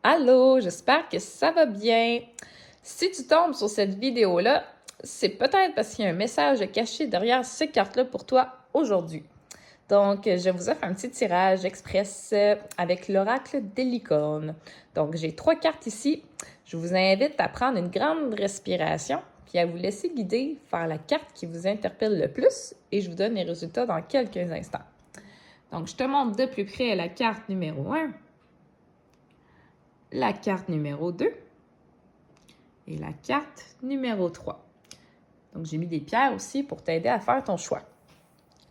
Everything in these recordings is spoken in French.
Allô, j'espère que ça va bien. Si tu tombes sur cette vidéo-là, c'est peut-être parce qu'il y a un message caché derrière ces cartes-là pour toi aujourd'hui. Donc, je vous offre un petit tirage express avec l'oracle des licornes. Donc, j'ai 3 cartes ici. Je vous invite à prendre une grande respiration puis à vous laisser guider vers la carte qui vous interpelle le plus et je vous donne les résultats dans quelques instants. Donc, je te montre de plus près la carte numéro 1, la carte numéro 2 et la carte numéro 3. Donc, j'ai mis des pierres aussi pour t'aider à faire ton choix.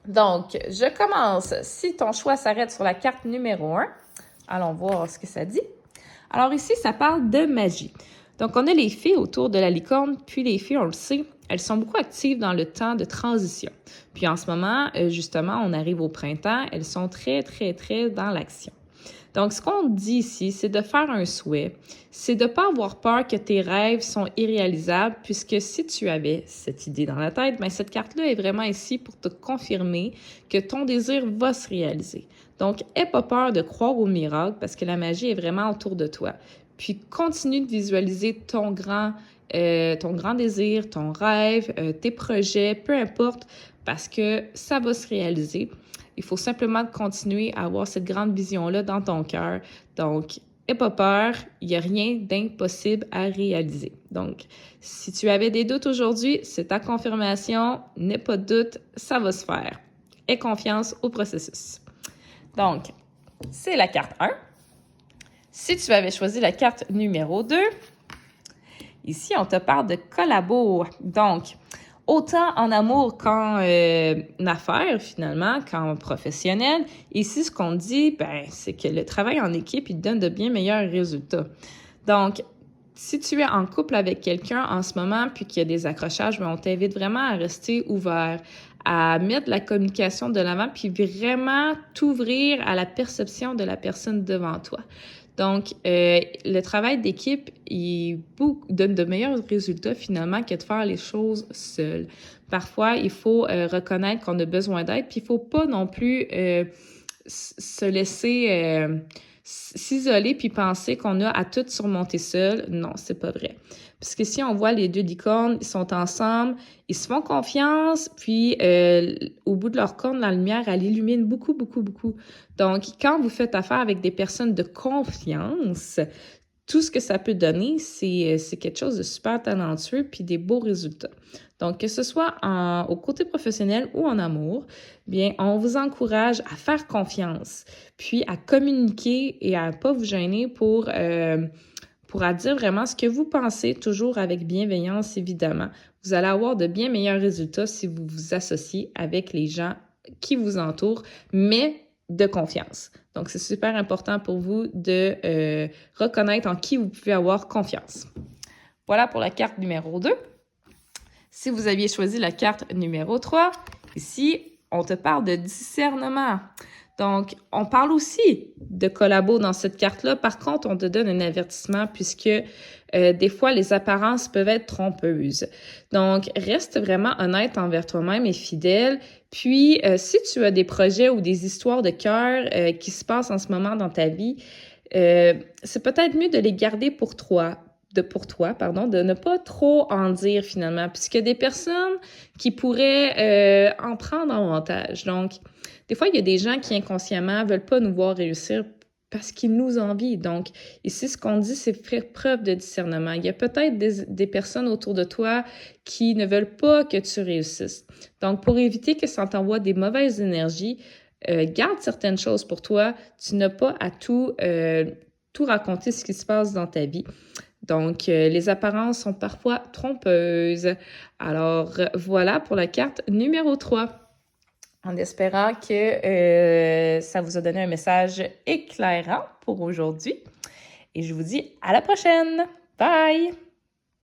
Donc, je commence. Si ton choix s'arrête sur la carte numéro 1, allons voir ce que ça dit. Alors ici, ça parle de magie. Donc, on a les fées autour de la licorne, puis les fées, on le sait, elles sont beaucoup actives dans le temps de transition. Puis en ce moment, justement, on arrive au printemps, elles sont très dans l'action. Donc, ce qu'on dit ici, c'est de faire un souhait. C'est de ne pas avoir peur que tes rêves sont irréalisables, puisque si tu avais cette idée dans la tête, bien, cette carte-là est vraiment ici pour te confirmer que ton désir va se réaliser. Donc, n'aie pas peur de croire au miracle, parce que la magie est vraiment autour de toi. Puis, continue de visualiser ton grand désir, ton rêve, tes projets, peu importe, parce que ça va se réaliser. Il faut simplement continuer à avoir cette grande vision-là dans ton cœur. Donc, n'aie pas peur, il n'y a rien d'impossible à réaliser. Donc, si tu avais des doutes aujourd'hui, c'est ta confirmation. N'aie pas de doute, ça va se faire. Aie confiance au processus. Donc, c'est la carte 1. Si tu avais choisi la carte numéro 2, ici, on te parle de collabo. Donc, autant en amour qu'en affaires, finalement, qu'en professionnel. Ici, ce qu'on dit, c'est que le travail en équipe, il donne de bien meilleurs résultats. Donc, si tu es en couple avec quelqu'un en ce moment, puis qu'il y a des accrochages, on t'invite vraiment à rester ouvert, à mettre la communication de l'avant, puis vraiment t'ouvrir à la perception de la personne devant toi. Donc, le travail d'équipe, il donne de meilleurs résultats finalement que de faire les choses seul. Parfois, il faut reconnaître qu'on a besoin d'aide, puis il faut pas non plus se laisser s'isoler puis penser qu'on a à tout surmonter seul. Non, c'est pas vrai. Parce que si on voit les deux licornes, ils sont ensemble, ils se font confiance, puis au bout de leur corne, la lumière, elle illumine beaucoup. Donc, quand vous faites affaire avec des personnes de confiance, tout ce que ça peut donner, c'est quelque chose de super talentueux puis des beaux résultats. Donc, que ce soit au côté professionnel ou en amour, bien, on vous encourage à faire confiance, puis à communiquer et à ne pas vous gêner pour dire vraiment ce que vous pensez, toujours avec bienveillance, évidemment. Vous allez avoir de bien meilleurs résultats si vous vous associez avec les gens qui vous entourent, mais de confiance. Donc, c'est super important pour vous de reconnaître en qui vous pouvez avoir confiance. Voilà pour la carte numéro 2. Si vous aviez choisi la carte numéro 3, ici, on te parle de discernement. Donc, on parle aussi de collabo dans cette carte-là. Par contre, on te donne un avertissement puisque des fois, les apparences peuvent être trompeuses. Donc, reste vraiment honnête envers toi-même et fidèle. Puis, si tu as des projets ou des histoires de cœur qui se passent en ce moment dans ta vie, c'est peut-être mieux de les garder pour toi, de ne pas trop en dire finalement, puisque des personnes qui pourraient en prendre avantage. Donc, des fois, il y a des gens qui inconsciemment veulent pas nous voir réussir parce qu'ils nous envient. Donc, ici, ce qu'on dit, c'est faire preuve de discernement. Il y a peut-être des personnes autour de toi qui ne veulent pas que tu réussisses. Donc, pour éviter que ça t'envoie des mauvaises énergies, garde certaines choses pour toi. Tu n'as pas à tout raconter ce qui se passe dans ta vie. Donc, les apparences sont parfois trompeuses. Alors, voilà pour la carte numéro 3. En espérant que ça vous a donné un message éclairant pour aujourd'hui. Et je vous dis à la prochaine. Bye!